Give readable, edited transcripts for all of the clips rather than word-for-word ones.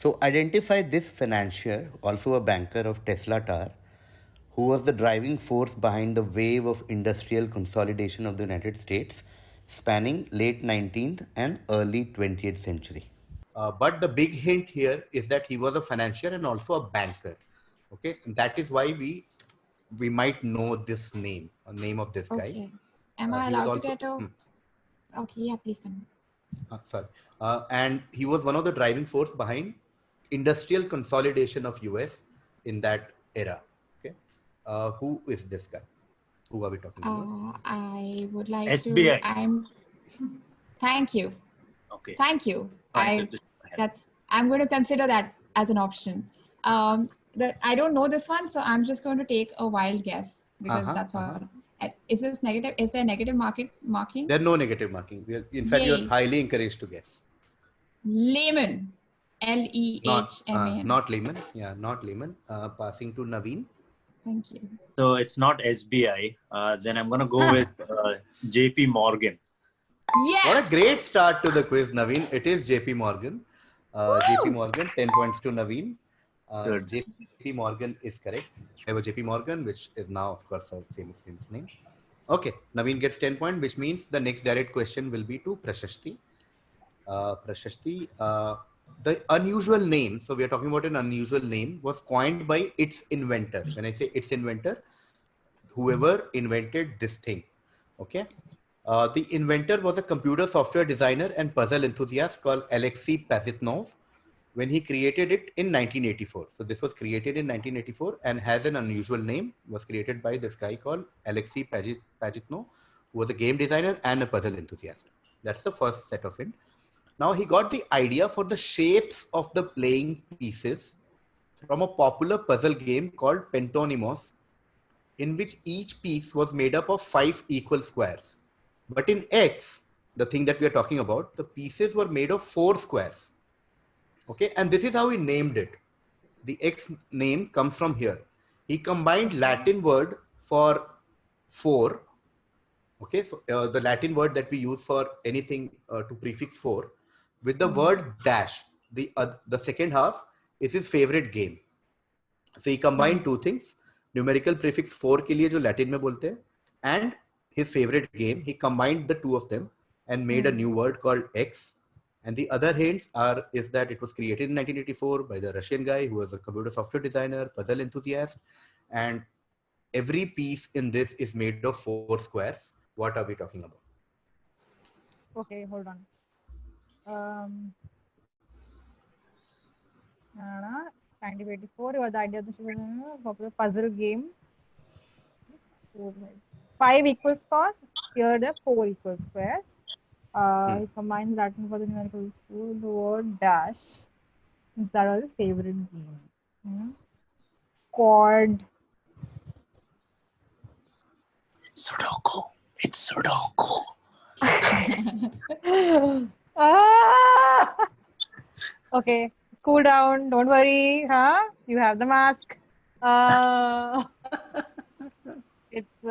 So identify this financier, also a banker of Tesla Tower, who was the driving force behind the wave of industrial consolidation of the United States spanning late 19th and early 20th century. But the big hint here is that he was a financier and also a banker. Okay, and that is why we might know this name, name of this guy. Okay. Am I He was allowed to also get a... Okay, yeah, please continue. sorry, and he was one of the driving force behind industrial consolidation of US in that era. Okay, who is this guy? Who are we talking about? I would like SBI. to. Thank you. Okay. Thank you. Fine, I'm going to consider that as an option. I don't know this one, so I'm just going to take a wild guess because that's all. Is this negative? Is there negative marking? There's no negative marking. In fact, you are highly encouraged to guess. Lehman. L-E-H-M-A-N. Not Lehman. Yeah, not Lehman. Passing to Naveen. Thank you. So it's not SBI. Then I'm going to go with JP Morgan. Yes! What a great start to the quiz, Naveen. It is JP Morgan. JP Morgan, 10 points to Naveen. JP Morgan is correct. I was JP Morgan, which is now, of course, a famous name. Okay, Naveen gets 10 points, which means the next direct question will be to Prashasti. Prashasti, the unusual name, so we are talking about an unusual name, was coined by its inventor. When I say its inventor, whoever invented this thing. Okay. The inventor was a computer software designer and puzzle enthusiast called Alexei Pajitnov when he created it in 1984. So this was created in 1984 and has an unusual name, was created by this guy called Alexei Pajitnov, who was a game designer and a puzzle enthusiast. That's the first set of it. Now he got the idea for the shapes of the playing pieces from a popular puzzle game called Pentonimos, in which each piece was made up of 5 equal squares. But in X, the thing that we are talking about, the pieces were made of 4 squares. Okay, and this is how he named it. The X name comes from here. He combined Latin word for 4. Okay, so the Latin word that we use for anything to prefix 4 with the word dash. The second half is his favorite game. So he combined two things. Numerical prefix 4 के लिए जो Latin में बोलते हैं, and his favorite game. He combined the two of them and made a new word called X. And the other hints is that it was created in 1984 by the Russian guy who was a computer software designer, puzzle enthusiast. And every piece in this is made of 4 squares. What are we talking about? Okay, hold on. 1984 was the idea of this popular puzzle game. 5 equal squares. Here the 4 equal squares. He combines Latin for the numerical the word dash. That was his favorite game. Chord. It's Sudoku. It's Sudoku. Okay, cool down. Don't worry. You have the mask. It's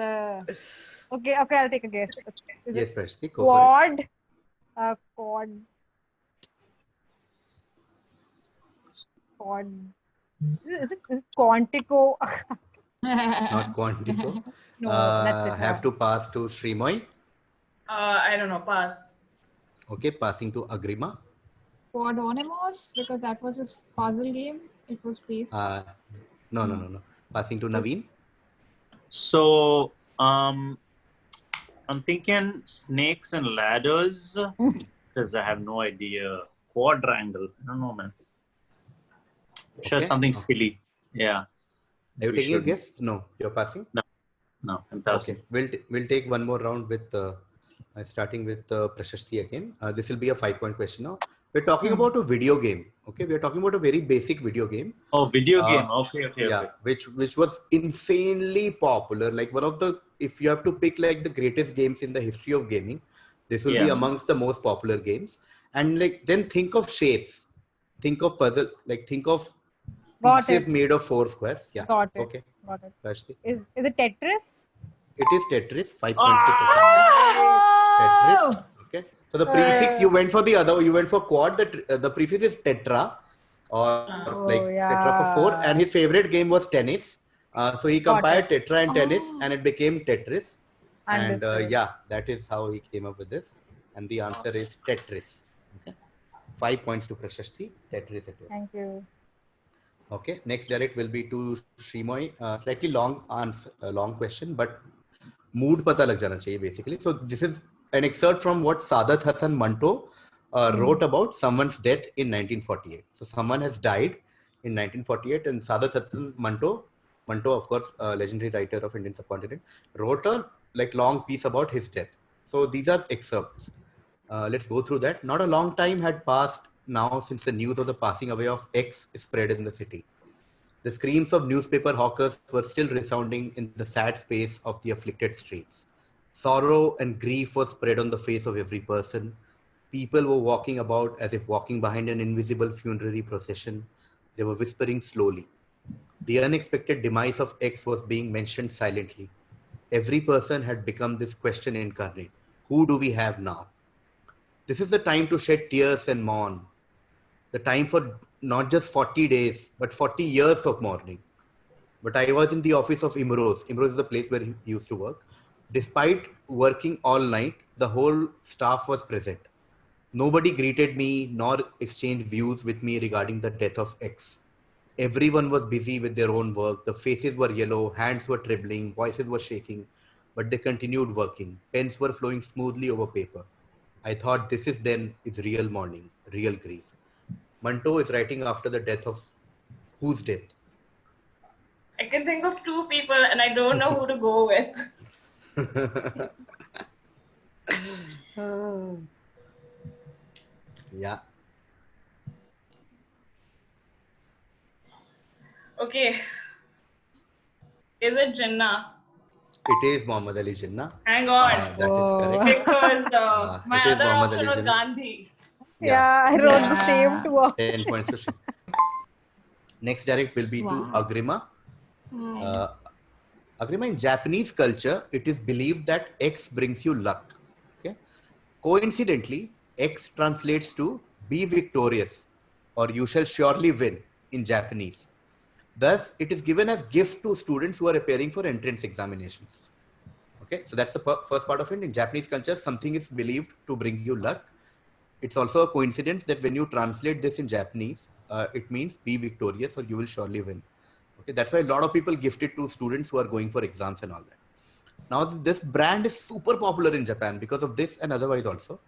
okay. I'll take a guess. Yes, Prashti, go for it. Chord. Is it Quantico? Not Quantico. No, that's it. Have to pass to Shreemayee. I don't know. Pass. Okay, passing to Agrima. Quadonymous, because that was his puzzle game. It was based. No. Passing to Naveen. So, I'm thinking snakes and ladders because I have no idea. Quadrangle. I don't know, man. Sure, something silly. Yeah. Are you taking a guess? No, you're passing? No, I'm passing. Okay, we'll take one more round with starting with Prashasti again. This will be a 5-point question now. We're talking about a video game. Okay, we're talking about a very basic video game. Oh, video game. Okay. Yeah, which was insanely popular. Like one of the, if you have to pick like the greatest games in the history of gaming, this will be amongst the most popular games. And like then think of shapes, think of puzzle, like think of pieces made of 4 squares. Yeah. Got it. Okay. Got it. Prashasti. Is it Tetris? It is Tetris. 5 points to Tetris. Okay. So the prefix you went for quad. The prefix is tetra. or like Tetra for 4. And his favorite game was tennis. So he compared Tetra and tennis, and it became Tetris. And yeah, that is how he came up with this. And the answer is Tetris. Okay. 5 points to Prashasti. Tetris it is. Thank you. Okay. Next direct will be to Shreemayee. Slightly long answer, long question, but mood pata lag jana chahiye basically. So this is an excerpt from what Sadat Hasan Manto wrote about someone's death in 1948. So someone has died in 1948, and Sadat Hasan Manto, of course, a legendary writer of Indian subcontinent, wrote a like long piece about his death. So these are excerpts. Let's go through that. Not a long time had passed now since the news of the passing away of X spread in the city. The screams of newspaper hawkers were still resounding in the sad space of the afflicted streets. Sorrow and grief was spread on the face of every person. People were walking about as if walking behind an invisible funerary procession. They were whispering slowly. The unexpected demise of X was being mentioned silently. Every person had become this question incarnate. Who do we have now? This is the time to shed tears and mourn. The time for not just 40 days, but 40 years of mourning. But I was in the office of Imroz. Imroz is the place where he used to work. Despite working all night, the whole staff was present. Nobody greeted me nor exchanged views with me regarding the death of X. Everyone was busy with their own work. The faces were yellow, hands were trembling, voices were shaking, but they continued working. Pens were flowing smoothly over paper. I thought this is then is real mourning, real grief. Manto is writing after the death of whose death? I can think of two people and I don't know who to go with. Yeah. Okay. Is it Jinnah? It is Muhammad Ali Jinnah. Hang on. That is correct. Because my it is other Muhammad option Ali was Jinnah. Gandhi. Yeah, I wrote the same two 10 options. points to Shreemayee. Next direct will be to Agrima. Agrima, in Japanese culture, it is believed that X brings you luck. Okay. Coincidentally, X translates to be victorious or you shall surely win in Japanese. Thus, it is given as gift to students who are appearing for entrance examinations. Okay, so that's the first part of it. In Japanese culture, something is believed to bring you luck. It's also a coincidence that when you translate this in Japanese, it means be victorious or you will surely win. Okay, that's why a lot of people gift it to students who are going for exams and all that. Now, this brand is super popular in Japan because of this and otherwise also.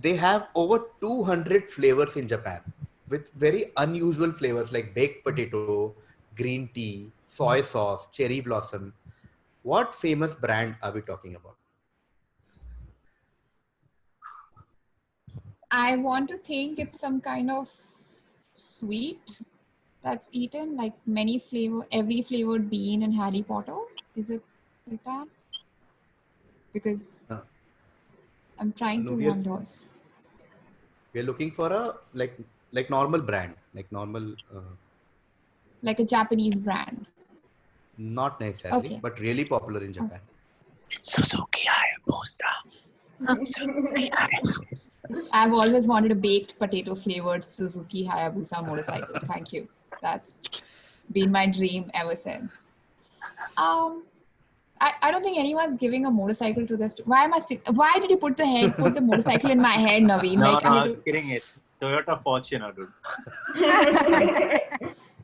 They have over 200 flavors in Japan with very unusual flavors like baked potato, green tea, soy sauce, cherry blossom. What famous brand are we talking about? I want to think it's some kind of sweet that's eaten, like every flavored bean in Harry Potter. Is it like that? Because I'm trying to wonder. We're looking for a like normal brand, like normal. Like a Japanese brand. Not necessarily, but really popular in Japan. It's Suzuki Hayabusa. I've always wanted a baked potato flavored Suzuki Hayabusa motorcycle. Thank you. That's been my dream ever since. I don't think anyone's giving a motorcycle to this. Why did you put the motorcycle in my head, Naveen? No, I was kidding. It's Toyota Fortuner, dude.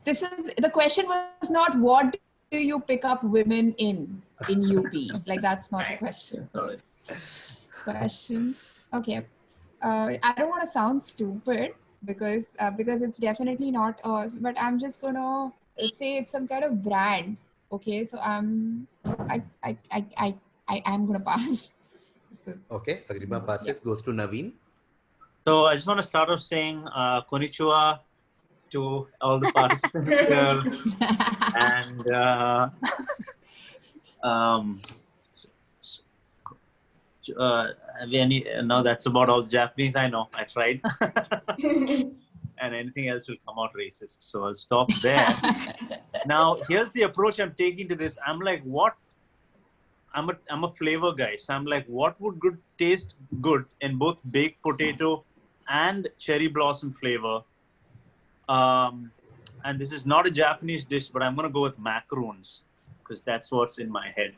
The question was not what do you pick up women in UP? Like that's not the question. Okay. I don't want to sound stupid because it's definitely not us, but I'm just gonna say it's some kind of brand. Okay, so I'm gonna pass. Okay, Agrima passes, goes to Naveen. So I just want to start off saying konnichiwa to all the participants here. And no, that's about all Japanese I know. I tried. And anything else will come out racist. So I'll stop there. Now, here's the approach I'm taking to this. I'm like, what? I'm a flavor guy. So I'm like, what would taste good in both baked potato and cherry blossom flavor? And this is not a Japanese dish, but I'm gonna go with macaroons because that's what's in my head.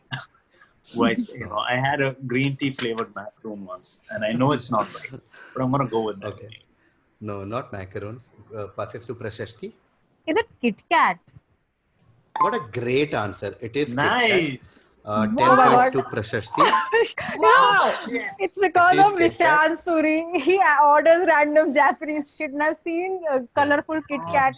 I had a green tea flavored macaroon once, and I know it's not right, but I'm gonna go with that. Okay. No, not macarons. Passes to Prashasti. Is it Kit Kat? What a great answer. It is Nice. Kit Kat. 10 Wow. points to Prashasti. Wow. It's because It is of Kit Kat. Vishal Suri. He orders random Japanese shit, and I've seen colorful Kit Kat.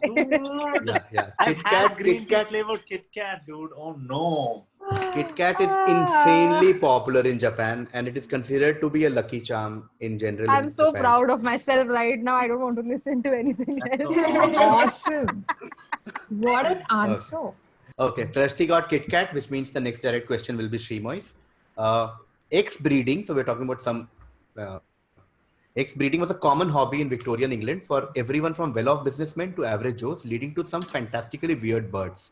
Yeah. I've Kit had Kat, green Kit tea Kat. flavored Kit Kat, dude. Oh no. Kit Kat is insanely popular in Japan, and it is considered to be a lucky charm in general I'm in so Japan. proud of myself right now. I don't want to listen to anything That's else. so awesome. Awesome. What an answer. Okay, Prashasti got Kit Kat, which means the next direct question will be Shreemayee. X-breeding, so we're talking about some... X-breeding was a common hobby in Victorian England for everyone from well-off businessmen to average Joes, leading to some fantastically weird birds.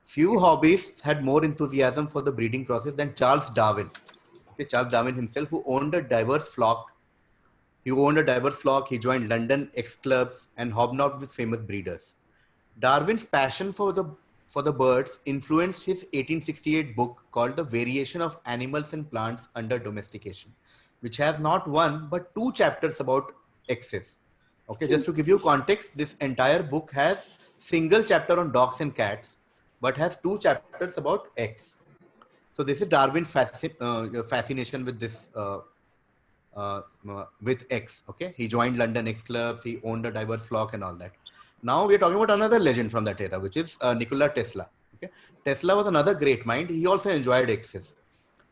Few hobbyists had more enthusiasm for the breeding process than Charles Darwin. Okay, Charles Darwin himself, who owned a diverse flock. He joined London X clubs and hobnobbed with famous breeders. Darwin's passion for the birds influenced his 1868 book called The Variation of Animals and Plants Under Domestication, which has not one but 2 chapters about X's. Okay, just to give you context, this entire book has single chapter on dogs and cats, but has 2 chapters about X. So this is Darwin's fascination with this with X. Okay, he joined London X clubs, he owned a diverse flock and all that. Now we are talking about another legend from that era, which is Nikola Tesla. Okay, Tesla was another great mind. He also enjoyed X's.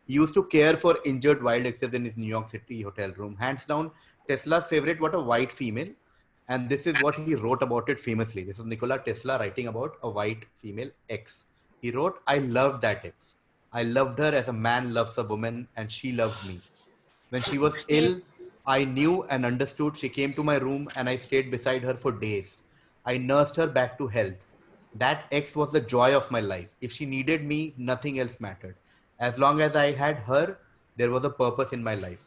He used to care for injured wild X's in his New York City hotel room. Hands down, Tesla's favorite was a white female. And this is what he wrote about it famously. This is Nikola Tesla writing about a white female X. He wrote, "I loved that X. I loved her as a man loves a woman, and she loved me. When she was ill, I knew and understood. She came to my room and I stayed beside her for days. I nursed her back to health. That X was the joy of my life. If she needed me, nothing else mattered. As long as I had her, there was a purpose in my life."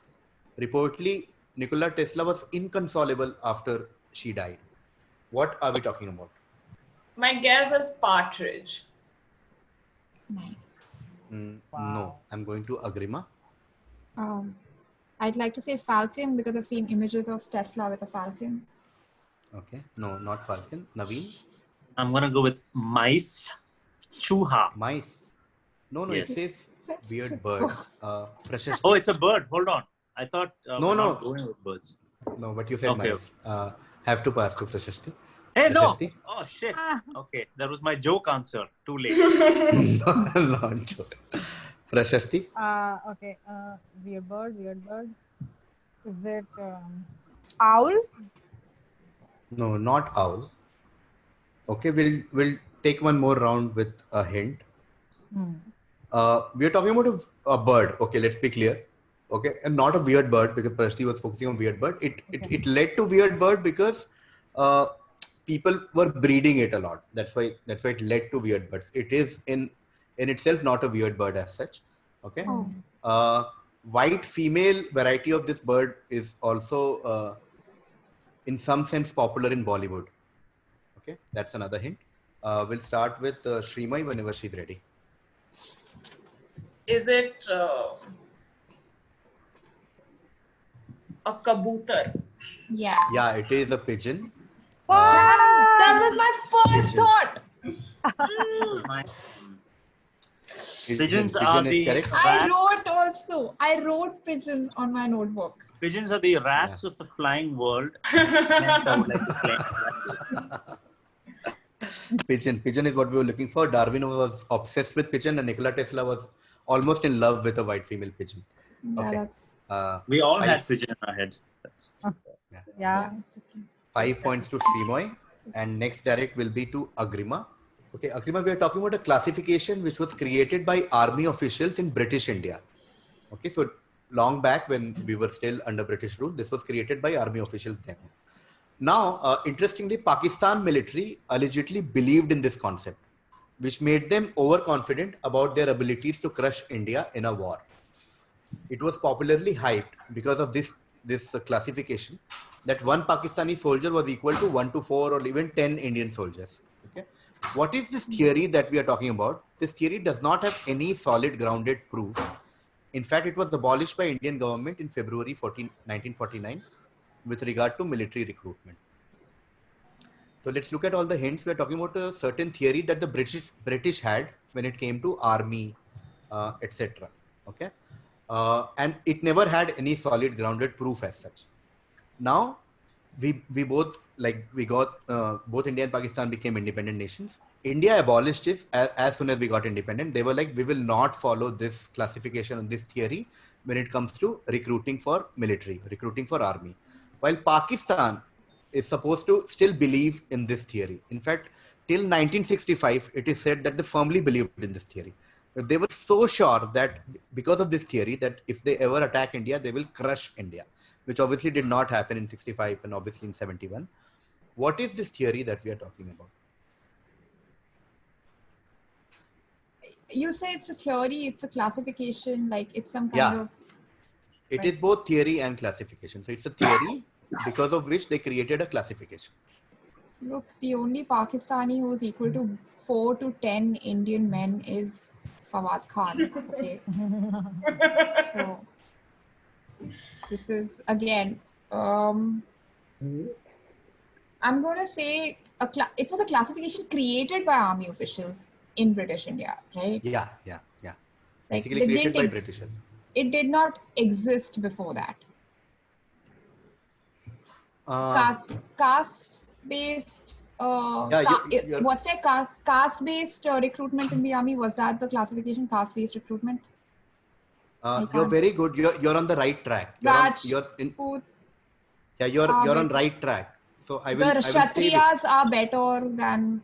Reportedly, Nikola Tesla was inconsolable after she died. What are we talking about? My guess is partridge. Nice. No, I'm going to Agrima. I'd like to say falcon because I've seen images of Tesla with a falcon. Okay, no, not falcon. Naveen? I'm gonna go with mice. Chuha. Mice. No, Yes. it says weird birds. Prashasti. Oh, it's a bird. Hold on. I thought No, we're no. not going with birds. No, but you said Okay. mice. Have to pass to Prashasti. Hey, no. Prashasti? Oh, shit. Okay, that was my joke answer. Too late. Not sure. Prashasti? Okay. Weird bird. Is it owl? No, not owl. Okay, we'll take one more round with a hint. We are talking about a bird. Okay, let's be clear. Okay, and not a weird bird because Prashasti was focusing on weird bird. It led to weird bird because people were breeding it a lot. That's why it led to weird birds. It is in itself not a weird bird as such. Okay. White female variety of this bird is also in some sense popular in Bollywood. Okay, that's another hint. We'll start with Shreemayee whenever she's ready. Is it a kabutar? Yeah. Yeah, it is a pigeon. That was my first Pigeon. thought. Pigeons are Pigeon is the correct. I wrote pigeon on my notebook. Pigeons are the rats of the flying world. Hence I would like to claim that. Pigeon is what we were looking for. Darwin was obsessed with pigeon, and Nikola Tesla was almost in love with a white female pigeon. Yeah, Okay. that's We all had 5 pigeon in our head. That's, Yeah. it's okay. 5 points to Shreemayee, and next direct will be to Agrima. Okay, Agrima, we are talking about a classification which was created by army officials in British India. Okay, so long back when we were still under British rule, this was created by army officials then. Now, interestingly, Pakistan military allegedly believed in this concept, which made them overconfident about their abilities to crush India in a war. It was popularly hyped because of this classification. that one Pakistani soldier was equal to 1 to 4 or even 10 Indian soldiers. Okay. What is this theory that we are talking about? This theory does not have any solid grounded proof. In fact, it was abolished by Indian government in February 1949 with regard to military recruitment. So let's look at all the hints. We're talking about a certain theory that the British had when it came to army, etc. Okay. And it never had any solid grounded proof as such. Now, we both we got both India and Pakistan became independent nations. India abolished it as soon as we got independent. They were like, we will not follow this classification and this theory when it comes to recruiting for military, recruiting for army. While Pakistan is supposed to still believe in this theory. In fact, till 1965, it is said that they firmly believed in this theory. They were so sure that because of this theory, that if they ever attack India, they will crush India, which obviously did not happen in 65 and obviously in 71. What is this theory that we are talking about? You say it's a theory, it's a classification, like it's some kind of... It is both theory and classification. So it's a theory because of which they created a classification. Look, the only Pakistani who's equal to 4 to 10 Indian men is Fawad Khan. Okay. So this is again, I'm going to say it was a classification created by army officials in British India, right? Yeah. Like Basically created by Britishers. It did not exist before that. Caste-based. Was there caste-based recruitment in the army? Was that the classification? Caste-based recruitment? You're very good. You're on the right track. You're on right track. So I will. The Kshatriyas are better than.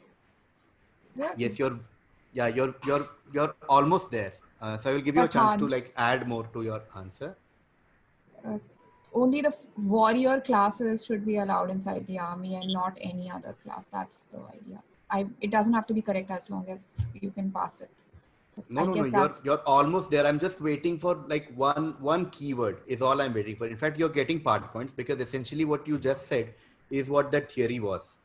Yes, you're almost there. So I will give you a chance to add more to your answer. Only the warrior classes should be allowed inside the army and not any other class. That's the idea. It doesn't have to be correct as long as you can pass it. No. You're almost there. I'm just waiting for one keyword is all I'm waiting for. In fact, you're getting part points because essentially what you just said is what that theory was.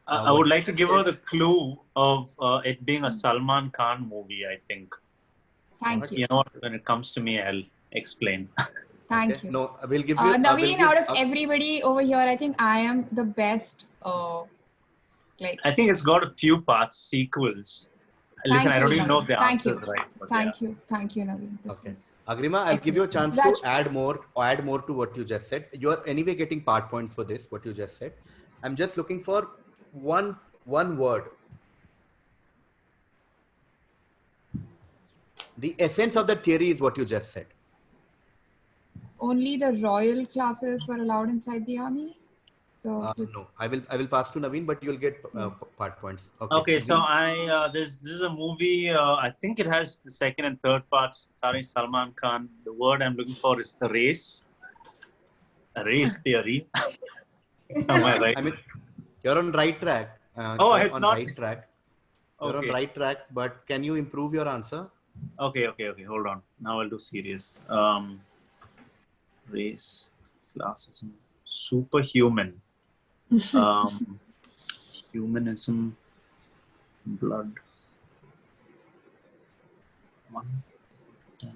I would like to give her the clue of it being a Salman Khan movie, I think. Thank you. You know, when it comes to me, I'll explain. Thank you. No, I will give you. Naveen, out of everybody over here, I think I am the best. I think it's got a few parts, sequels. Listen, I don't even know if the answers right. Thank you, Naveen. Agrima, I'll give you a chance to add more to what you just said. You are anyway getting part points for this, what you just said. I'm just looking for one word. The essence of the theory is what you just said. Only the royal classes were allowed inside the army. So no, I will pass to Naveen, but you'll get part points. Okay, so this is a movie. I think it has the second and third parts starring Salman Khan. The word I'm looking for is the race. A race theory. Am I right? I mean, you're on right track. It's not right track. You're on right track, but can you improve your answer? Okay. Hold on. Now I'll do serious. Race, classism, superhuman, humanism, blood. 1, 10.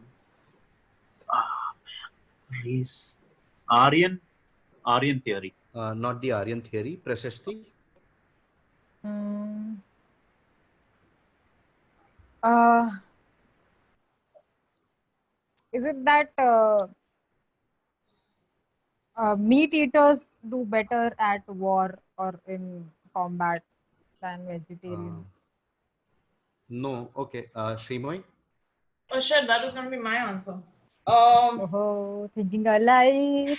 Race, Aryan theory. Not the Aryan theory. Prashasti. Is it that meat eaters do better at war or in combat than vegetarians? No. Okay. Shreemayee. Oh shit, that is going to be my answer. Thinking alike.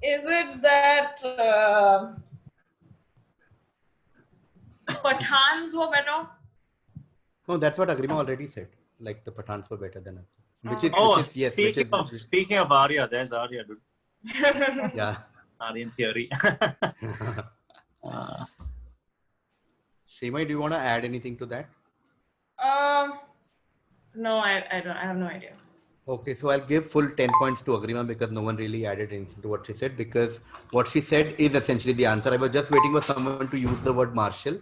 Is it that Pathans were better? No, that's what Agrima already said. Like the Pathans were better than us. Speaking of Arya, there's Arya, dude. Yeah. Aryan theory. Shreemayee, do you want to add anything to that? No, I don't. I have no idea. Okay, so I'll give full 10 points to Agrima because no one really added anything to what she said, because what she said is essentially the answer. I was just waiting for someone to use the word martial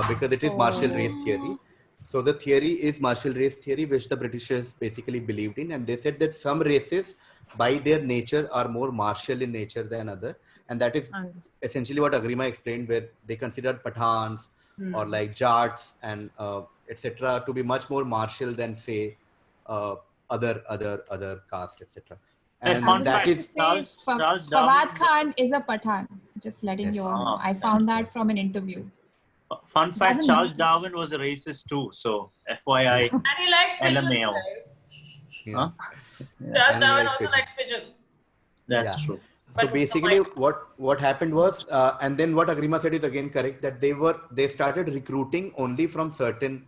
because it is martial race theory. So the theory is martial race theory, which the Britishers basically believed in. And they said that some races by their nature are more martial in nature than other. And that is essentially what Agrima explained, where they considered Pathans or like Jats and etc. to be much more martial than say uh, other caste, etc. And Fun that fact: is Charles Fawad Darwin. Khan is a Pathan. Just letting you all know. I found that from an interview. Fun fact: Doesn't Charles matter. Darwin was a racist too. So FYI, And he liked pigeons, LMAO. guys. yeah. Huh? Charles And he Darwin liked also pigeons. likes pigeons. That's Yeah. true. So But basically, what happened was, and then what Agrima said is again correct, that they started recruiting only from certain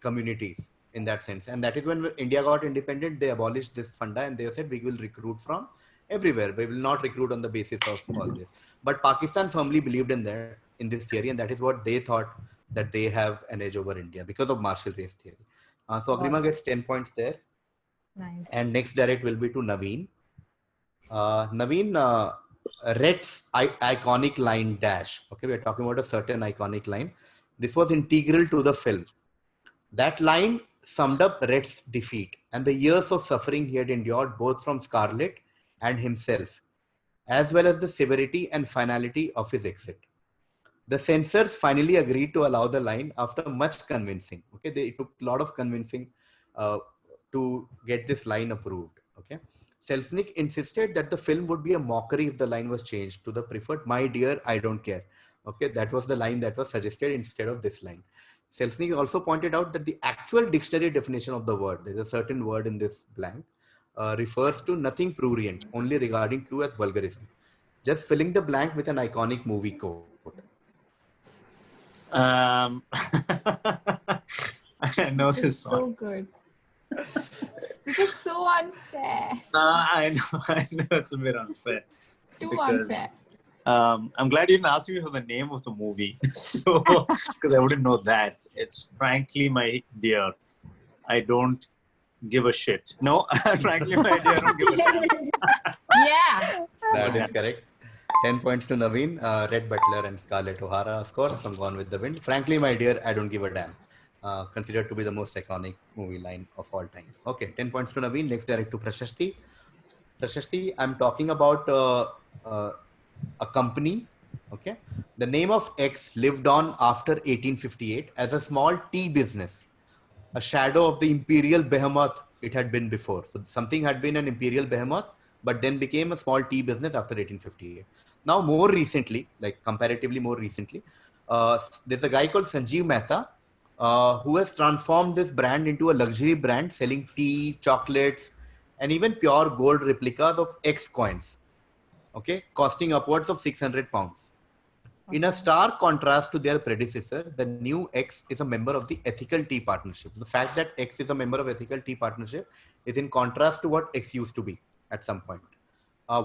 communities in that sense, and that is when India got independent. They abolished this funda and they said we will recruit from everywhere. We will not recruit on the basis of all this. But Pakistan firmly believed in this theory, and that is what they thought, that they have an edge over India because of martial race theory. So Agrima gets 10 points there. Nice. And next direct will be to Naveen. Naveen, Rhett's iconic line dash. Okay, we're talking about a certain iconic line. This was integral to the film. That line summed up Rhett's defeat and the years of suffering he had endured both from Scarlet and himself, as well as the severity and finality of his exit. The censors finally agreed to allow the line after much convincing. Okay, it took a lot of convincing uh, to get this line approved. Okay, Selznick insisted that the film would be a mockery if the line was changed to the preferred "My dear, I don't care." Okay, that was the line that was suggested instead of this line. Selznick also pointed out that the actual dictionary definition of the word, there is a certain word in this blank, refers to nothing prurient, only regarding to as vulgarism. Just filling the blank with an iconic movie quote. I know This is this one. so good. This is so unfair. I know it's a bit unfair. Too Because, unfair. I'm glad you didn't ask me for the name of the movie, so because I wouldn't know that. It's frankly, my dear, I don't give a shit. No, frankly, my dear, I don't give a damn. Yeah. That is correct. 10 points to Naveen, Red Butler and Scarlett O'Hara, of course, from Gone with the Wind. Frankly, my dear, I don't give a damn. Considered to be the most iconic movie line of all time. Okay, 10 points to Naveen. Next, direct to Prashasti. Prashasti, I'm talking about uh, a company. Okay, the name of X lived on after 1858 as a small tea business, a shadow of the imperial behemoth it had been before. So something had been an imperial behemoth, but then became a small tea business after 1858. Now, more recently, like comparatively more recently, there's a guy called Sanjeev Mehta who has transformed this brand into a luxury brand selling tea, chocolates, and even pure gold replicas of X coins, okay, costing upwards of 600 pounds. In a stark contrast to their predecessor, the new X is a member of the Ethical Tea Partnership. The fact that X is a member of Ethical Tea Partnership is in contrast to what X used to be at some point.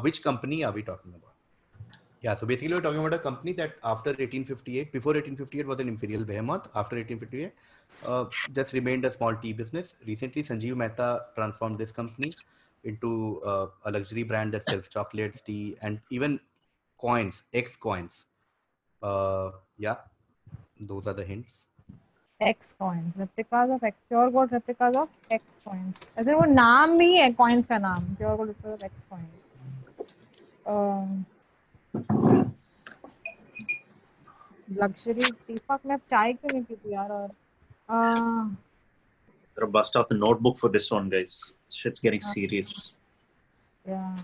Which company are we talking about? Yeah, so basically we're talking about a company that after 1858, before 1858 was an imperial behemoth, after 1858 just remained a small tea business. Recently, Sanjeev Mehta transformed this company into a luxury brand that sells chocolates, tea, and even coins, X coins. Yeah, those are the hints. X coins, replicas of X, pure gold replicas of X coins. ऐसे वो नाम भी है coins का नाम, pure gold replicas of X coins. Luxury tea. Fuck, मैं चाय क्यों नहीं पीती यार और Gotta bust out the notebook for this one, guys. Shit's getting serious. yeah.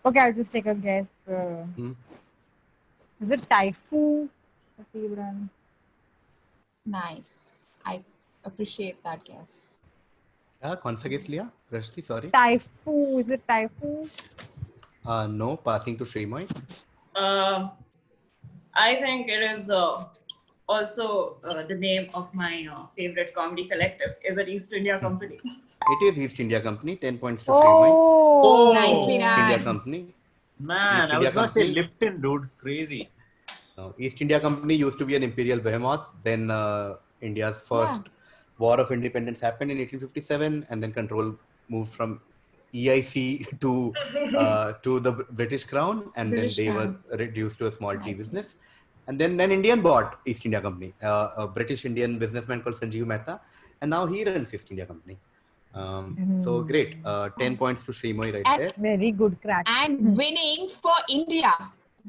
Okay, I'll just take a guess. Is it Taifu? The tea brand. Nice. I appreciate that guess. Yeah, कौन सा guess लिया? Prashasti, sorry. Taifu. Is it Taifu? No, passing to Shreemayee. I think it is also the name of my favorite comedy collective. Is it East India Company? It is East India Company. 10 points to Shreemayee. Oh, Nicely East India done. Company. Man, East I India was going to say Company. Lipton, dude. Crazy. East India Company used to be an imperial behemoth. Then India's first War of Independence happened in 1857, and then control moved from EIC to the British Crown, and British then they Crown. were reduced to a small tea I see. business. And then Indian bought East India Company, a British Indian businessman called Sanjeev Mehta, and now he runs East India Company. So great, 10 points to Shreemayee right there. Very good crack. And winning for India.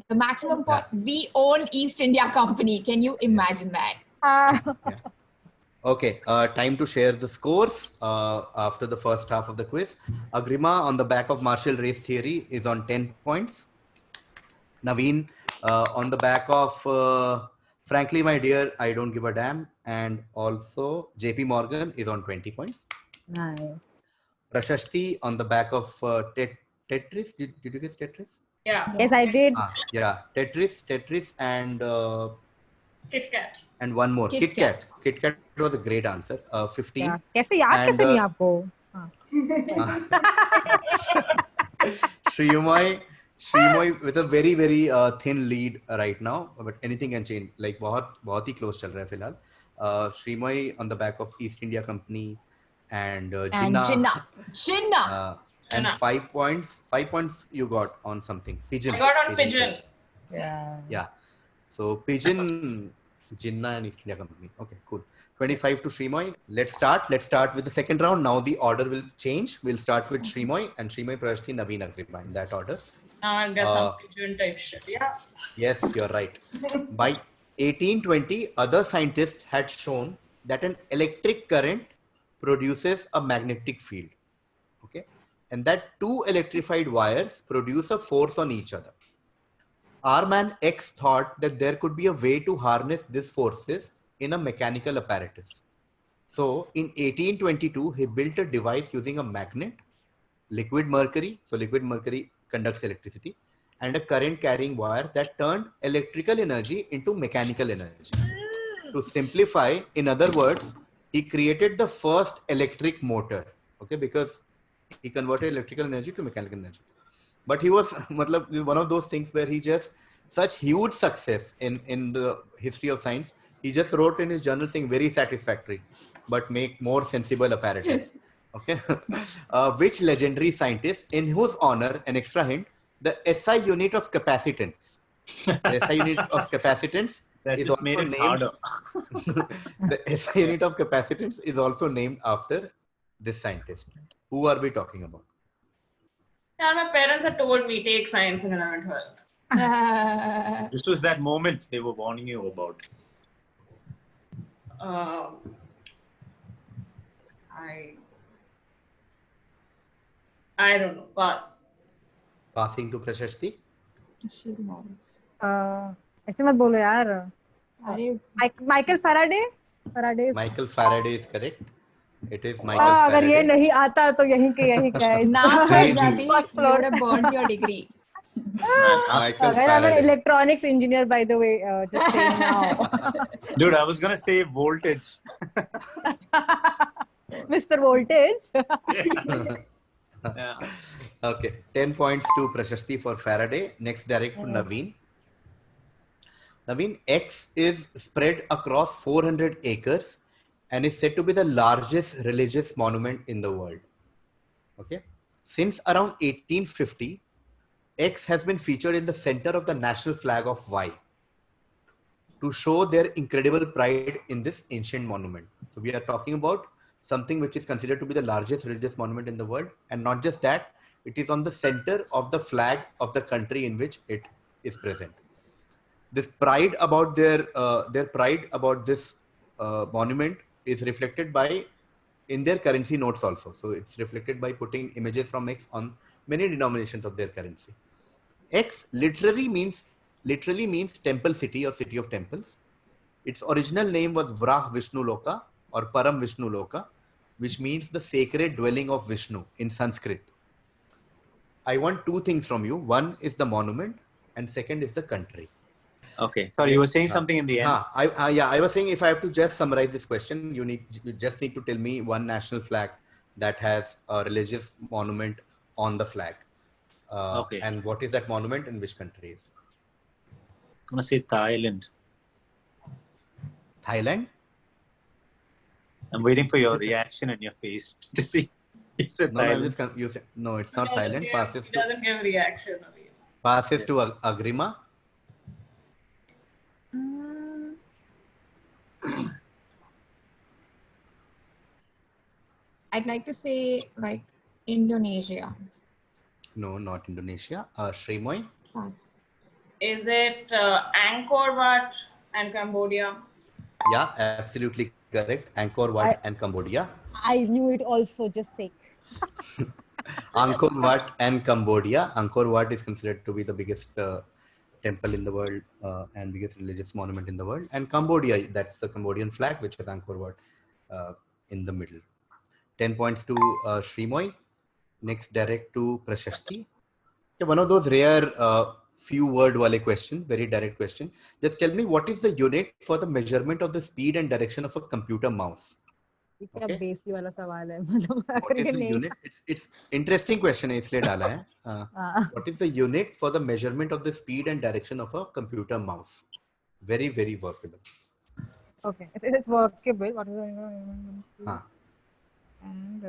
The maximum point. We own East India Company. Can you imagine that? Yeah. Okay, time to share the scores after the first half of the quiz. Agrima on the back of Marshall race theory is on 10 points. Naveen on the back of Frankly My Dear, I Don't Give a Damn, and also JP Morgan is on 20 points. Nice. Prashasti on the back of Tetris. Did you guess Tetris? Yeah. Yes, I did. Yeah, Tetris and Kit Kat. and one more. Kit Kat. Kit Kat was a great answer. 15. Yeah. कैसे याद कैसे नहीं आपको? Shreemayee with a very thin lead right now, but anything can change. Like बहुत ही close चल रहा है फिलहाल. Shreemayee on the back of East India Company and Jinnah. And 5 points. 5 points you got on something. Pigeon. I got on pigeon. Yeah. So pigeon, Jinnah and East India Company. Okay, cool. 25 to Shreemayee. Let's start with the second round. Now the order will change. We'll start with Shreemayee and Shreemayee, Prashasti, Naveen, Agrima in that order. Now I'll get some pigeon type shit. Yeah. Yes, you're right. By 1820, other scientists had shown that an electric current produces a magnetic field. Okay. And that two electrified wires produce a force on each other. Our man X thought that there could be a way to harness these forces in a mechanical apparatus. So in 1822, he built a device using a magnet, liquid mercury. So liquid mercury conducts electricity, and a current carrying wire that turned electrical energy into mechanical energy. To simplify, in other words, he created the first electric motor. Okay, because he converted electrical energy to mechanical energy. But he was one of those things where he just such huge success in the history of science. He just wrote in his journal saying very satisfactory, but make more sensible apparatus. Okay, which legendary scientist in whose honor, an extra hint, the SI unit of capacitance. The SI unit of capacitance that is just also made it named. harder. The SI unit of capacitance is also named after this scientist. Who are we talking about? Yeah, my parents had told me take science in 11th, 12th. This was that moment they were warning you about. I don't know. Pass. Passing to Prashasti. ऐसे मत बोलो यार. Michael Faraday. Michael Faraday is correct. It is Michael Faraday. अगर ये नहीं आता तो यहीं का है. Now हट जाती. You would have burned your degree. Michael I'm an Faraday. electronics engineer, by the way. Just saying now. Dude, I was gonna say voltage. Mr. Voltage. Yeah. Okay, 10 points to Prashasti for Faraday. Next, direct to Naveen. Naveen, X is spread across 400 acres and is said to be the largest religious monument in the world. Okay, since around 1850, X has been featured in the center of the national flag of Y to show their incredible pride in this ancient monument. So we are talking about something which is considered to be the largest religious monument in the world. And not just that, it is on the center of the flag of the country in which it is present. This pride about their pride about this monument is reflected in their currency notes also. So it's reflected by putting images from X on many denominations of their currency. X literally means temple city or city of temples. Its original name was Vrah Vishnu Loka or Param Vishnu Loka, which means the sacred dwelling of Vishnu in Sanskrit. I want two things from you. One is the monument and second is the country. Okay. Sorry, you were saying something in the end. I was saying if I have to just summarize this question, you just need to tell me one national flag that has a religious monument on the flag. Okay. And what is that monument and which country is? I'm gonna say Thailand. Thailand? I'm waiting for your reaction and your face to see. You said No, I'm silent. just confused. No, it's not He doesn't silent. give, he doesn't give reaction. Passes to Agrima. Mm, I'd like to say like Indonesia. No, not Indonesia. Shreemayee. Pass. Is it Angkor Wat and Cambodia? Yeah, absolutely correct. Angkor Wat and Cambodia. I knew it also, just sick. Angkor Wat and Cambodia. Angkor Wat is considered to be the biggest temple in the world and biggest religious monument in the world. And Cambodia, that's the Cambodian flag, which is Angkor Wat in the middle. 10 points to Shreemayee. Next, direct to Prashasti. Yeah, one of those rare few word wale question, very direct question. Just tell me, what is the unit for the measurement of the speed and direction of a computer mouse? ये क्या Okay. बेइज्जती वाला सवाल है मतलब What अगर is ये the नहीं unit? It's interesting question है इसलिए डाला है. What is the unit for the measurement of the speed and direction of a computer mouse? Very, very workable. okay it's workable. What is the हाँ. and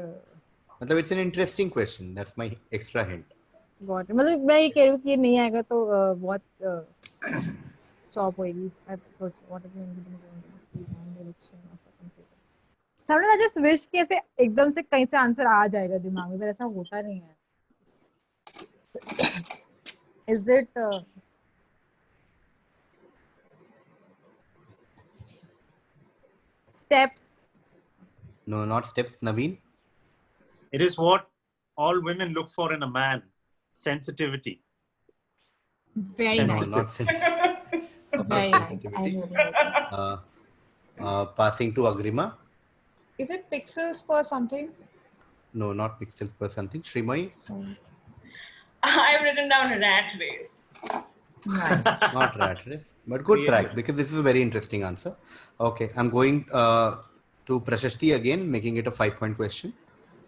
मतलब it's an interesting question. That's my extra hint. got it. मतलब मैं ये कह रही हूँ कि ये नहीं आएगा तो बहुत चॉप होएगी. What is the speed and direction of a computer? Sometimes I just wish कि ऐसे एकदम से कहीं से आंसर आ जाएगा दिमाग में, पर ऐसा होता नहीं है. Is it steps? No, not steps. Naveen? It is what all women look for in a man. Sensitivity. Very No, nice. not sensitivity. Very nice. I really like it. Passing to Agrima. Is it pixels per something? No, not pixels per something. Shreemayee? Sorry. I've written down rat race. Nice. Not rat race, but good track because this is a very interesting answer. Okay, I'm going to Prashasti again, making it a 5-point question.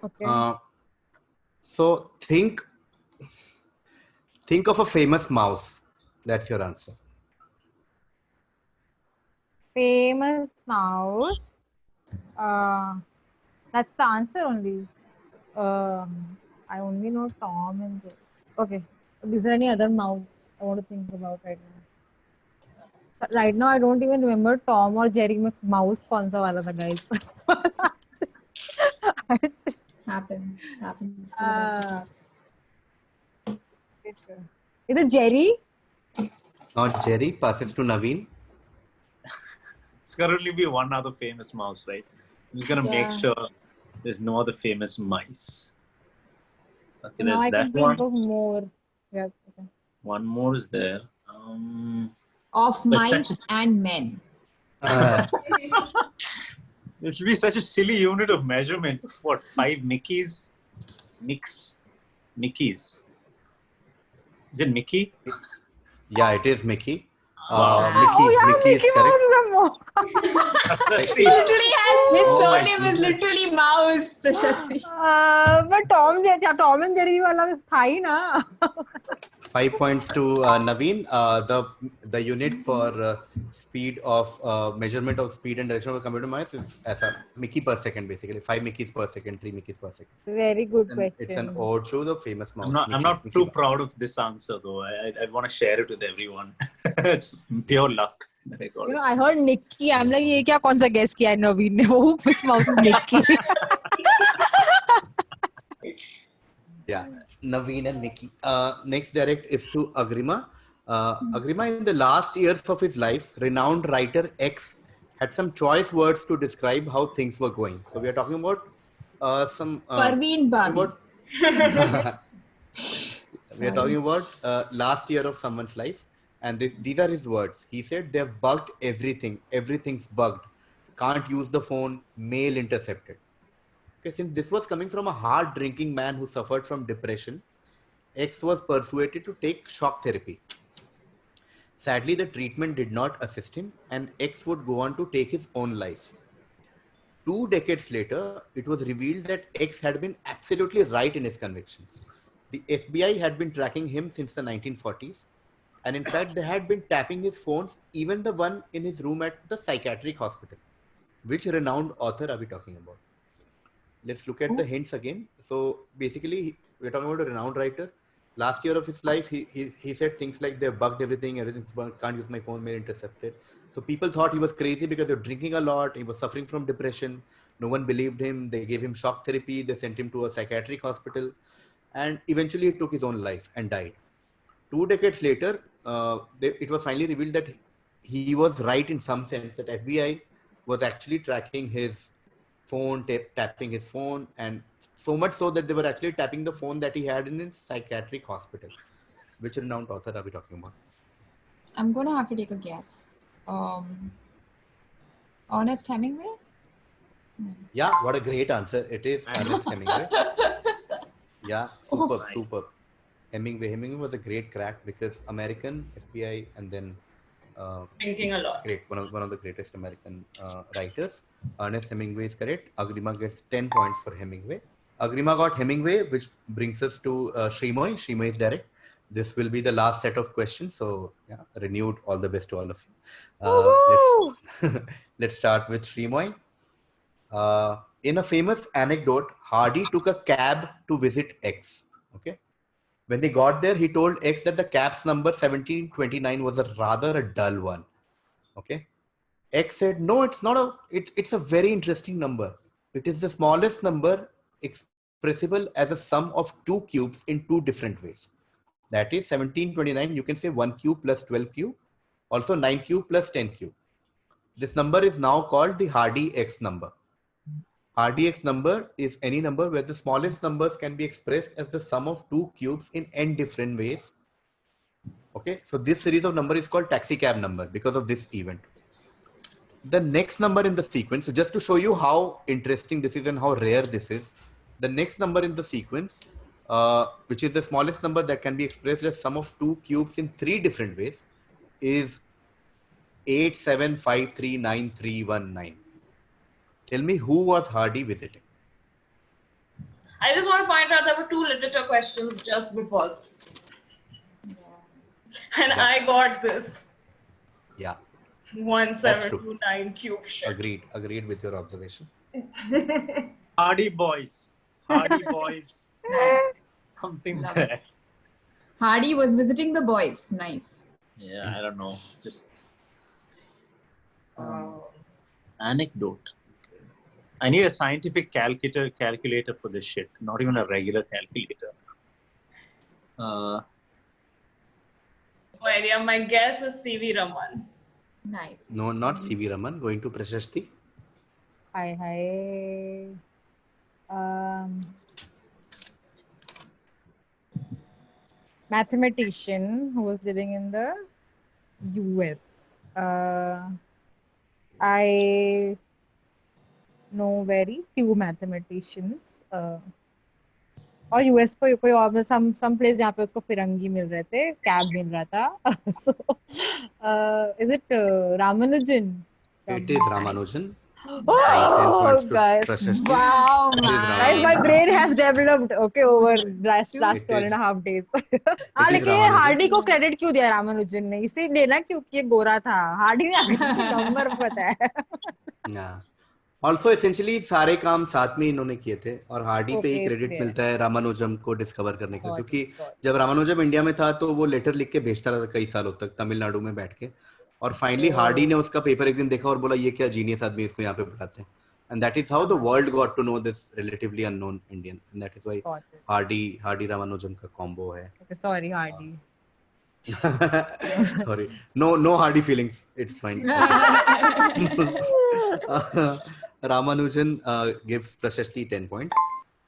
Okay. So think of a famous mouse. That's your answer. Famous mouse. That's the answer only. I only know Tom and Jerry. Okay. Is there any other mouse I want to think about right now? So right now, I don't even remember Tom or Jerry में mouse कौन सा वाला था, guys. I just Happens to the best of us. Is it Jerry? Not Jerry. Passes to Naveen. It's going to only be one other famous mouse, right? I'm just going to make sure there's no other famous mice. Okay, No, there's I that can one. think of more. Yeah. Okay. One more is there. Of mice and men. This will be such a silly unit of measurement. What, 5 Mickeys? Mickeys. Is it Mickey? Yeah, it is Mickey. Wow. Mickey is correct. He literally has his surname is literally Mouse, Prashasti. But Tom and Jerry वाला था ही ना. 5 points to Naveen. The unit for speed of measurement of speed and direction of a computer mouse is as a Mickey per second, basically 5 Mickeys per second, 3 Mickeys per second. Very good question. It's an ode to the famous mouse. I'm not too proud of this answer though. I want to share it with everyone. It's pure luck that I got. You know, I heard Nicky. I'm like, ये क्या कौन सा guess किया है नवीन ने? वो which mouse is Nicky? Yeah, Naveen and Mickey. Next direct is to Agrima. Agrima, in the last years of his life, renowned writer X had some choice words to describe how things were going. So we are talking about some... Parveen Babi. We are talking about last year of someone's life. And these are his words. He said, they've bugged everything. Everything's bugged. Can't use the phone. Mail intercepted. Okay, since this was coming from a hard drinking man who suffered from depression, X was persuaded to take shock therapy. Sadly, the treatment did not assist him, and X would go on to take his own life. 2 decades later, it was revealed that X had been absolutely right in his convictions. The FBI had been tracking him since the 1940s, and in fact, they had been tapping his phones, even the one in his room at the psychiatric hospital. Which renowned author are we talking about? Let's look at the hints again. So basically, we're talking about a renowned writer. Last year of his life, he said things like they've bugged everything's bugged, can't use my phone, mail intercepted. So people thought he was crazy because they were drinking a lot. He was suffering from depression. No one believed him. They gave him shock therapy. They sent him to a psychiatric hospital. And eventually he took his own life and died. 2 decades later, it was finally revealed that he was right in some sense, that FBI was actually tracking his phone, tapping his phone, and so much so that they were actually tapping the phone that he had in his psychiatric hospital. Which renowned author are we talking about? I'm going to have to take a guess. Ernest Hemingway? Yeah, what a great answer. It is Ernest Hemingway. Yeah, superb. Hemingway was a great crack because American, FBI, and then Thinking a lot. Great, one of the greatest American writers. Ernest Hemingway is correct. Agrima gets 10 points for Hemingway. Agrima got Hemingway, which brings us to Shreemayee. Shreemayee is direct. This will be the last set of questions. So, yeah, renewed all the best to all of you. Let's start with Shreemayee. In a famous anecdote, Hardy took a cab to visit X. Okay. When he got there, he told X that the cab's number 1729 was rather a dull one. Okay. X said, no, it's not it's a very interesting number. It is the smallest number expressible as a sum of two cubes in two different ways. That is 1729, you can say 1 cube plus 12 cube, also 9 cube plus 10 cube. This number is now called the Hardy X number. Hardy X number is any number where the smallest numbers can be expressed as the sum of two cubes in n different ways. Okay, so this series of number is called taxi cab number because of this event. The next number in the sequence, so just to show you how interesting this is and how rare this is, the next number in the sequence, which is the smallest number that can be expressed as sum of two cubes in three different ways, is 87539319. Tell me, who was Hardy visiting? I just want to point out there were two literature questions just before this. And Yeah. I got this. Yeah. 1729 cube shit. Agreed with your observation. Hardy Boys. Nice. Something Love there. it. Hardy was visiting the boys. Nice. Yeah, I don't know. Just anecdote. I need a scientific calculator for this shit. Not even a regular calculator. No idea. My guess is C.V. Raman. Nice. No, not C.V. Raman. Going to Prashasti. Hi. Mathematician who was living in the US. I know very few mathematicians. और US को कोई और some place जहाँ पे उसको फिरंगी मिल रहे थे, cab मिल रहा था. So, is it Ramanujan? It is Ramanujan. Oh, guys! Wow, man! My brain has developed. Okay, over last 2.5 days. हाँ, लेकिन ये हार्डी को क्रेडिट क्यों दिया रामानुजन ने? इसीलिए ना क्योंकि ये गोरा था. हार्डी ने नंबर पता है. Yeah. Also, essentially सारे काम साथ में इन्होंने किए थे और हार्डी पे ही क्रेडिट मिलता है रामानुजम को डिस्कवर करने का, क्योंकि जब रामानुजम इंडिया में था तो वो लेटर लिख के भेजता रहा कई सालों तक तमिलनाडु में बैठ के, और फाइनली हार्डी ने उसका पेपर एक दिन देखा और बोला ये क्या जीनियस आदमी, इसको यहाँ पे बुलाते हैं. And that is how the world got to know this relatively unknown Indian, and that is why Hardy Ramanujan का combo है. Sorry, Hardy. Sorry, no Hardy feelings. It's fine. Ramanujan gives Prashasti 10 points.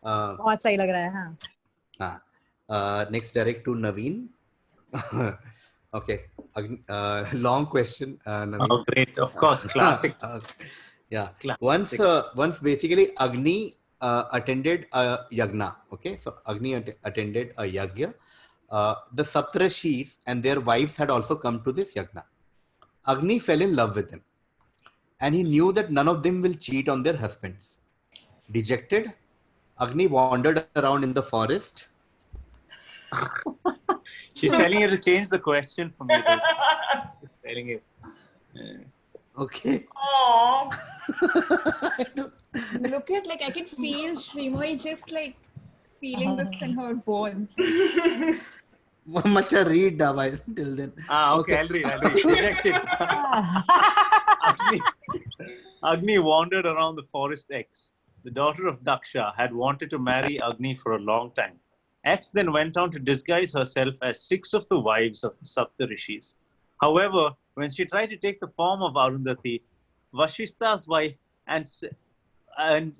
बहुत सही लग रहा है. हाँ. Next, direct to Naveen. Okay. Long question. Naveen. Oh, great! Of course, classic. Yeah. Classic. Once basically Agni attended a yagna. Okay, so Agni attended a yagya. The Saptarashis and their wives had also come to this yagna. Agni fell in love with them, and he knew that none of them will cheat on their husbands. Dejected, Agni wandered around in the forest. She's telling you to change the question for me. She's telling you. Okay. Oh, Look at, like, I can feel Shreemayee just like feeling this in her bones. Much I read till then. Okay, I'll read. Rejected. Agni wandered around the forest X. The daughter of Daksha had wanted to marry Agni for a long time. X then went on to disguise herself as 6 of the wives of the Saptarishis. However, when she tried to take the form of Arundhati, Vashishta's wife and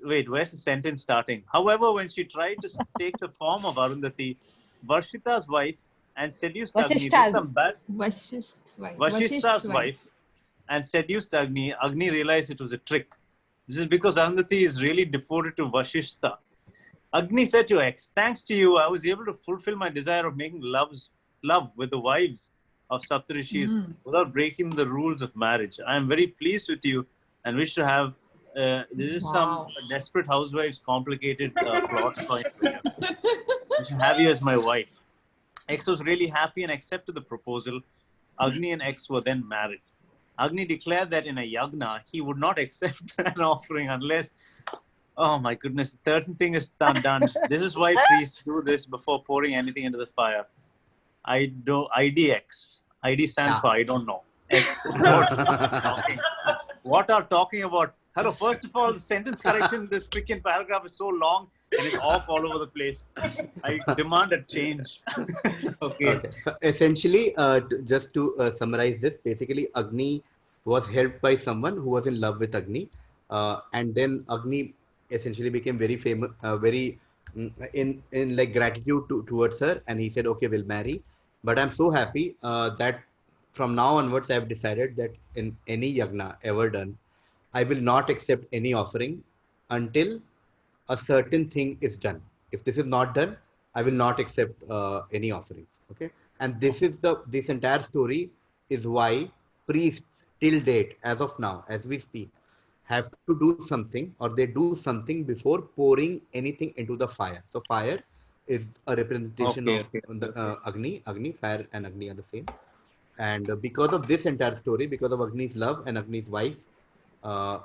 wait, where's the sentence starting? However, when she tried to take the form of Arundhati, Varshita's wife and seduced Agni, there's some bad Vashishta's wife and seduced Agni. Agni realized it was a trick. This is because Arundhati is really devoted to Vashishta. Agni said to X, thanks to you, I was able to fulfill my desire of making love with the wives of Saptarishis without breaking the rules of marriage. I am very pleased with you and wish to have this is some desperate housewives complicated plot point for you. I should have you as my wife. X was really happy and accepted the proposal. Agni and X were then married. Agni declared that in a yagna, he would not accept an offering unless, oh my goodness, the certain thing is done. This is why priests do this before pouring anything into the fire. IDX. ID stands for I don't know. X is what are talking about? Hello, first of all, the sentence correction, this freaking paragraph is so long and it's off all over the place. I demand a change. Okay. So essentially, just to summarize this, basically Agni was helped by someone who was in love with Agni. And then Agni essentially became very famous, in like gratitude towards her. And he said, okay, we'll marry. But I'm so happy that from now onwards, I've decided that in any yagna ever done, I will not accept any offering until a certain thing is done. If this is not done, I will not accept any offerings. Okay, and this entire story is why priests till date, as of now, as we speak, have to do something or they do something before pouring anything into the fire. So fire is a representation of the Agni, fire and Agni are the same. And because of this entire story, because of Agni's love and Agni's wife,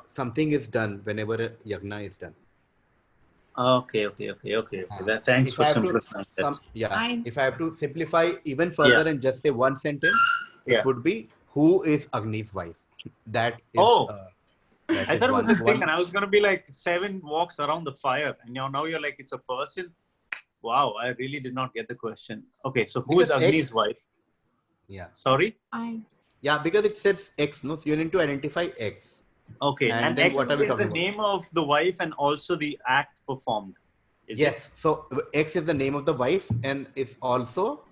something is done whenever a yagna is done. Okay. Thanks for simplifying that. If I have to simplify even further and just say one sentence, it would be, who is Agni's wife? That is. I thought it was a thing, and I was going to be like 7 walks around the fire, and now you're like, it's a person. Wow, I really did not get the question. Okay, so who is Agni's wife? Yeah. Sorry? Yeah, because it says X, no? So you need to identify X. Okay, and X is the name of the wife and also the act performed. Yes, so X is the name of the wife and is also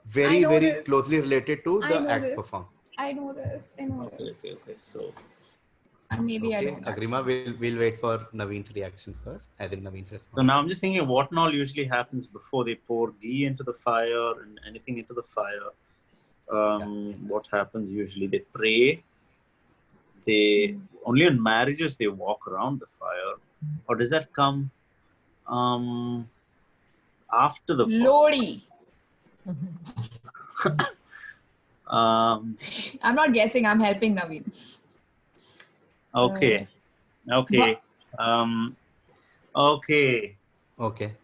very closely related to the act performed. I know this. Okay. So maybe I don't. Agrima, we'll wait for Naveen's reaction first, as in Naveen's response. So now I'm just thinking what all usually happens before they pour ghee into the fire and anything into the fire. What happens usually? They pray. They only in marriages they walk around the fire, or does that come after the Lodi? I'm not guessing. I'm helping Naveen. Okay. Okay,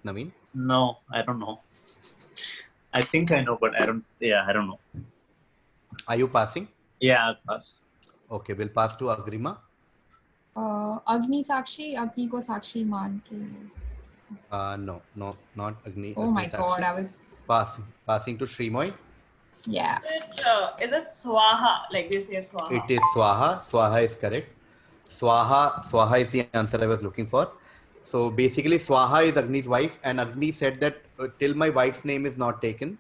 Naveen. No, I don't know. I think I know, but I don't know. Are you passing? Yeah, I'll pass. Okay, we'll pass to Agrima. Agni Sakshi, Agni ko Sakshi maan ke. No, not Agni. Oh my God, I was passing to Shreemayee. Yeah. Is it Swaha? Like they say Swaha. It is Swaha. Swaha is correct. Swaha is the answer I was looking for. So basically, Swaha is Agni's wife, and Agni said that till my wife's name is not taken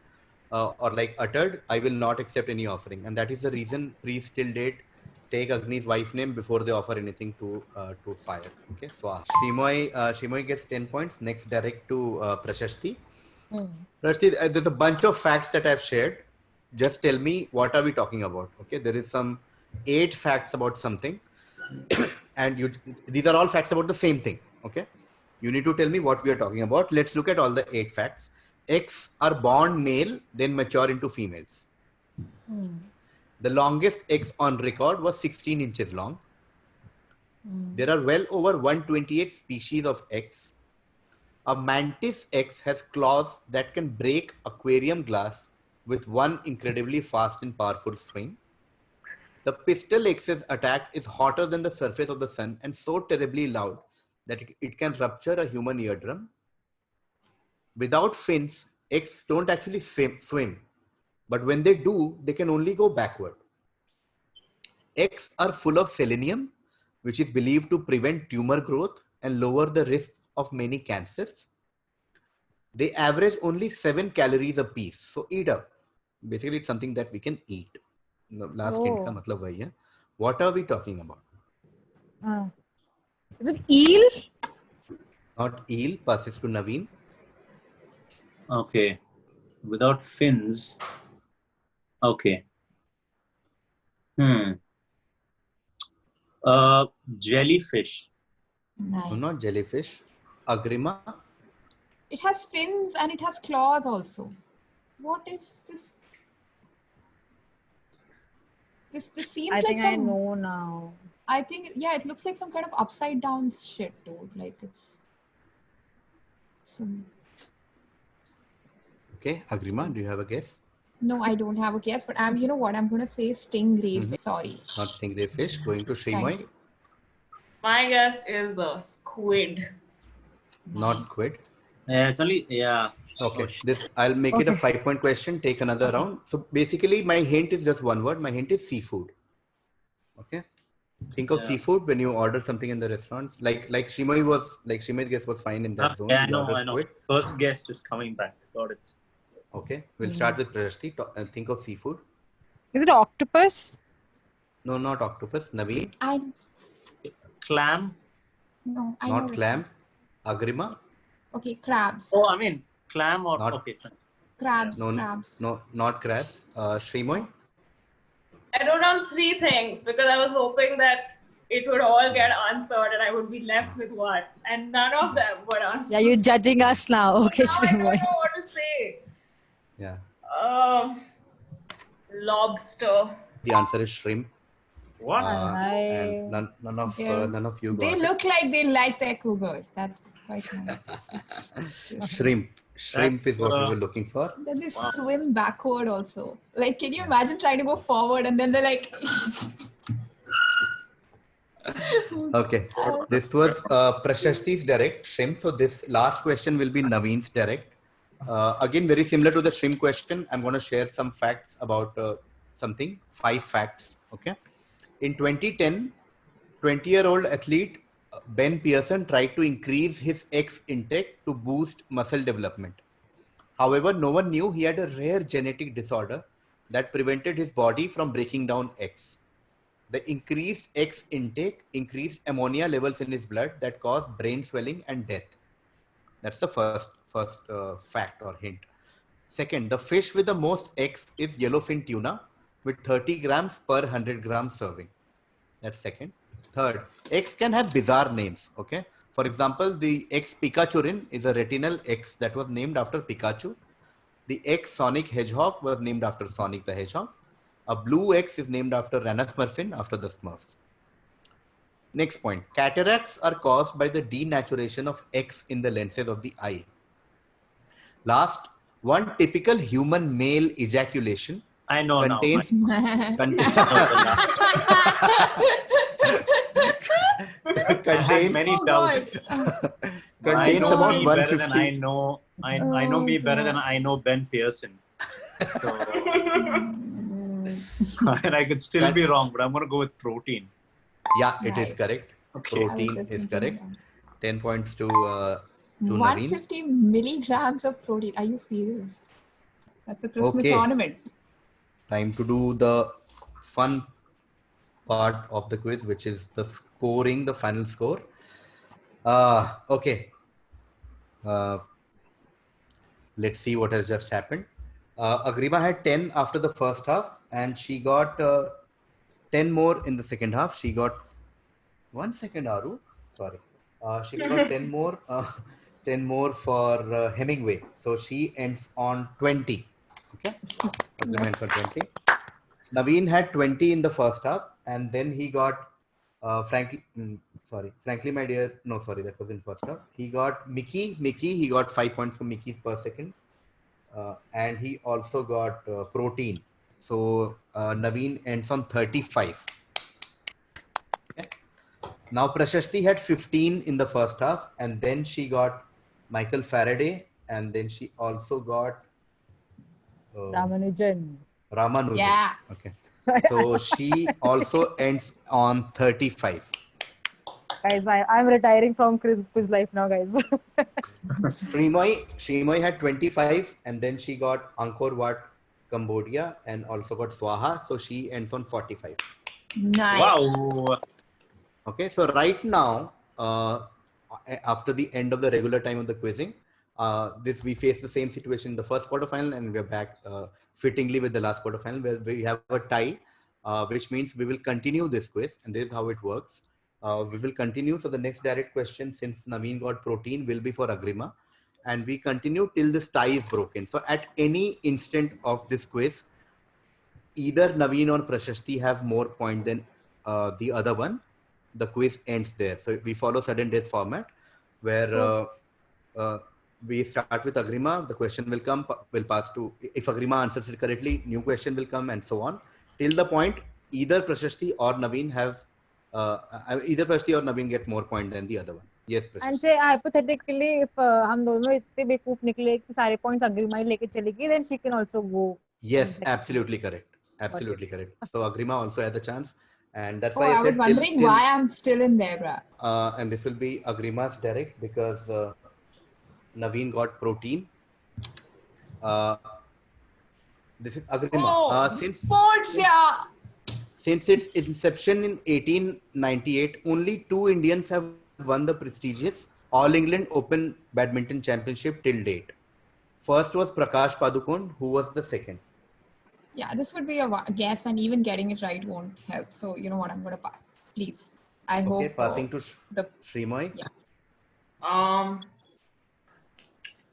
or like uttered, I will not accept any offering, and that is the reason priests till date take Agni's wife name before they offer anything to fire. Okay, Swaha. Shreemayee gets 10 points. Next, direct to Prashasti. Prashasti, there's a bunch of facts that I've shared. Just tell me, what are we talking about? Okay, there is some 8 facts about something, and these are all facts about the same thing. Okay, you need to tell me what we are talking about. Let's look at all the 8 facts. X are born male, then mature into females. The longest X on record was 16 inches long. There are well over 128 species of X. A mantis X has claws that can break aquarium glass with one incredibly fast and powerful swing. The pistol X's attack is hotter than the surface of the sun and so terribly loud that it can rupture a human eardrum. Without fins, X don't actually swim, but when they do, they can only go backward. Eggs are full of selenium, which is believed to prevent tumor growth and lower the risk of many cancers. They average only 7 calories a piece, so eat up. Basically, it's something that we can eat. Last hint ka matlab wahi hai. What are we talking about? With eel? Not eel, passes to Naveen. Okay. Without fins. Okay. Jellyfish. Nice. No, not jellyfish. Agrima. It has fins and it has claws also. What is this? This seems I like think some. I know now. I think, yeah, it looks like some kind of upside down shit, dude. Like it's some. Okay, Agrima, do you have a guess? No, I don't have a guess, but you know what? I'm gonna say stingray. Sorry. Not stingray fish. Going to Thank Shreemayee. you. My guess is a squid. Not Nice. squid. Yeah, it's only Okay, Oh, this I'll make it a 5-point question. Take another round. So basically, my hint is just one word. My hint is seafood. Okay, think of seafood when you order something in the restaurants. Like Shreemayee's guess was fine in that zone. Yeah, You order I know. squid. First guess is coming back. Got it. Okay, we'll start with Prashasti. Think of seafood. Is it octopus? No, not octopus. Naveen. Clam. No, I know Not this clam. one. Agrima. Okay, crabs. Oh, I mean clam or Not- okay. Fine. Crabs. No, Crabs. no, not crabs. Shreemayee. I wrote down 3 things because I was hoping that it would all get answered and I would be left with one. And none of them were answered. Yeah, you're judging us now. Okay, Now I don't Shreemayee. know what to say. Yeah. Lobster. The answer is shrimp. What? And none of you got They it. look like they like their cougars. That's quite nice. Shrimp. Shrimp is what we were looking for. Then they swim backward also. Like, can you imagine trying to go forward and then they're like... Okay, this was Prashasti's direct shrimp. So this last question will be Naveen's direct. Again, very similar to the shrimp question. I'm going to share some facts about something. 5 facts. Okay. In 2010, 20-year-old athlete Ben Pearson tried to increase his X intake to boost muscle development. However, no one knew he had a rare genetic disorder that prevented his body from breaking down X. The increased X intake increased ammonia levels in his blood that caused brain swelling and death. That's the first fact or hint. Second, the fish with the most X is yellowfin tuna with 30 grams per 100 grams serving. That's second. Third, X can have bizarre names. Okay. For example, the X Pikachurin is a retinal X that was named after Pikachu. The X Sonic Hedgehog was named after Sonic the Hedgehog. A blue X is named after Ranasmurfin, after the Smurfs. Next point. Cataracts are caused by the denaturation of X in the lenses of the eye. Last, one typical human male ejaculation I know contains now. contains many Oh, doubts. contains know about me better than 150. I know. I know me better than I know Ben Pearson. So, and I could still be wrong, but I'm going to go with protein. Yeah, it is Nice. correct. Okay. Protein is correct. 10 points to Naveen. 150 milligrams of protein. Are you serious? That's a Christmas Okay. ornament. Time to do the fun part of the quiz, which is the scoring, the final score. Okay. Let's see what has just happened. Agrima had 10 after the first half, and she got 10 more in the second half. She got 1 second, Aru. Sorry. She got 10 more. 10 more for Hemingway. So she ends on 20. Okay. Agrima ends on 20. Naveen had 20 in the first half, and then he got frankly, my dear. No, sorry, that was in first half. He got Mickey. He got 5 points for Mickey's per second, and he also got protein. So Naveen ends on 35. Okay. Now Prashasti had 15 in the first half, and then she got Michael Faraday, and then she also got Ramanujan. Yeah. Okay. So she also ends on 35. Guys, I'm retiring from quiz life now, guys. Shreemayee had 25, and then she got Angkor Wat, Cambodia, and also got Swaha. So she ends on 45. Nice. Wow. Okay, so right now, after the end of the regular time of the quizzing, we face the same situation in the first quarterfinal, and we're back fittingly with the last quarterfinal, where we have a tie, which means we will continue this quiz, and this is how it works. We will continue. So the next direct question, since Naveen got protein, will be for Agrima, and we continue till this tie is broken. So at any instant of this quiz, either Naveen or Prashasti have more point than the other one. The quiz ends there. So we follow sudden death format, where we start with Agrima. The question will come, will pass to, if Agrima answers it correctly, new question will come, and so on, till the point either Prashasti or Naveen have either Prashasti or Naveen get more point than the other one. Yes, Prashasti. And say hypothetically, if हम दोनों इतने बेवकूफ निकले कि सारे points Agrima ही लेके चलेगी, then she can also go. Yes, absolutely correct. Absolutely correct. So Agrima also has a chance. And that's why I was wondering why I'm still in there, bruh. And this will be Agrima's direct, because Naveen got protein. This is Agrima. Since its inception in 1898, only 2 Indians have won the prestigious All England Open Badminton Championship till date. First was Prakash Padukone, who was the second. Yeah, this would be a guess, and even getting it right won't help. So you know what, I'm going to pass. Please. I hope. Okay, passing to Shreemayee. Yeah.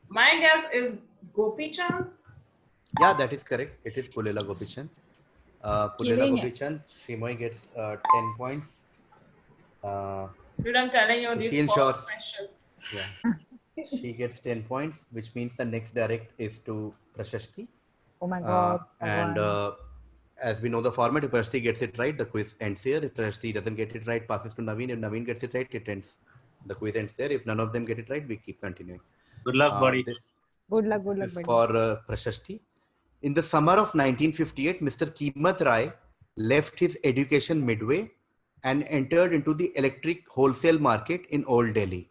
My guess is Gopi Chand. Yeah, that is correct. It is Pulela Gopichand. Pulela Gopichand. Shreemayee gets 10 points. Dude, I'm telling you, these questions. Yeah. She gets 10 points, which means the next direct is to Prashasti. Oh my God. And as we know the format, if Prashasti gets it right, the quiz ends here. If Prashasti doesn't get it right, passes to Naveen. If Naveen gets it right, it ends. The quiz ends there. If none of them get it right, we keep continuing. Good luck, buddy. Good luck, buddy. For Prashasti. In the summer of 1958, Mr. Kimat Rai left his education midway and entered into the electric wholesale market in Old Delhi.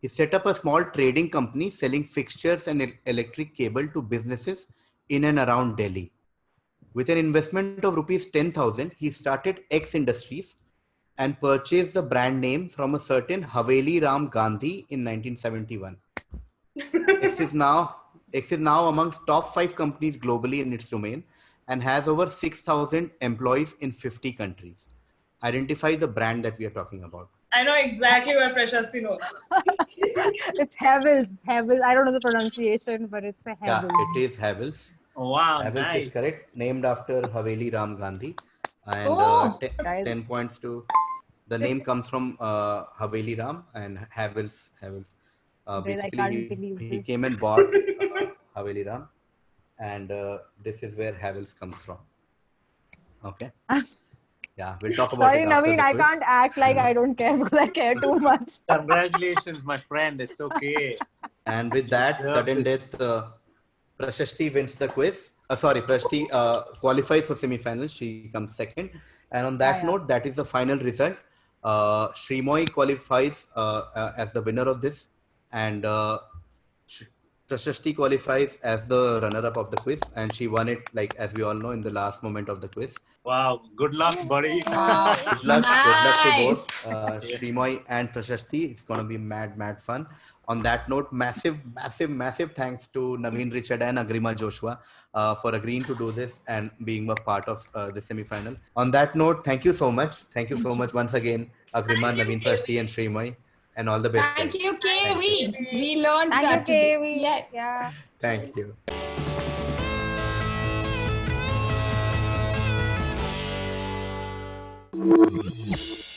He set up a small trading company selling fixtures and electric cable to businesses in and around Delhi. With an investment of rupees 10,000, he started X Industries and purchased the brand name from a certain Haveli Ram Gandhi in 1971. X is now amongst top 5 companies globally in its domain and has over 6,000 employees in 50 countries. Identify the brand that we are talking about. I know exactly what Prashasti knows. It's Havels. Havels. I don't know the pronunciation, but it's a Havels. Yeah, it is Havels. Wow, Havels nice. is correct. Named after Haveli Ram Gandhi. And 10 points to... The name comes from Haveli Ram and Havels. Basically, he came and bought Haveli Ram. And this is where Havels comes from. Okay. Yeah, we'll talk about Sorry, it after Naveen, the I quiz. can't act like I don't care because I care too much. Congratulations, my friend. It's okay. And with that sudden death, Prashasti wins the quiz. Prashasti qualifies for semi-finals. She comes second. And on that note, that is the final result. Shreemayee qualifies as the winner of this. And Prashasti qualifies as the runner-up of the quiz. And she won it, like as we all know, in the last moment of the quiz. Wow. Good luck, buddy. Wow. Good luck to both Shreemayee and Prashasti. It's going to be mad fun. On that note, massive thanks to Naveen Richard and Agrima Joshua for agreeing to do this and being a part of the semi-final. On that note, thank you so much. Thank you so much once again, Agrima, Naveen, Prashasti, and Shreemayee. And all the best. Thank you, KV. We learned that today. Yeah. Thank you. Bye.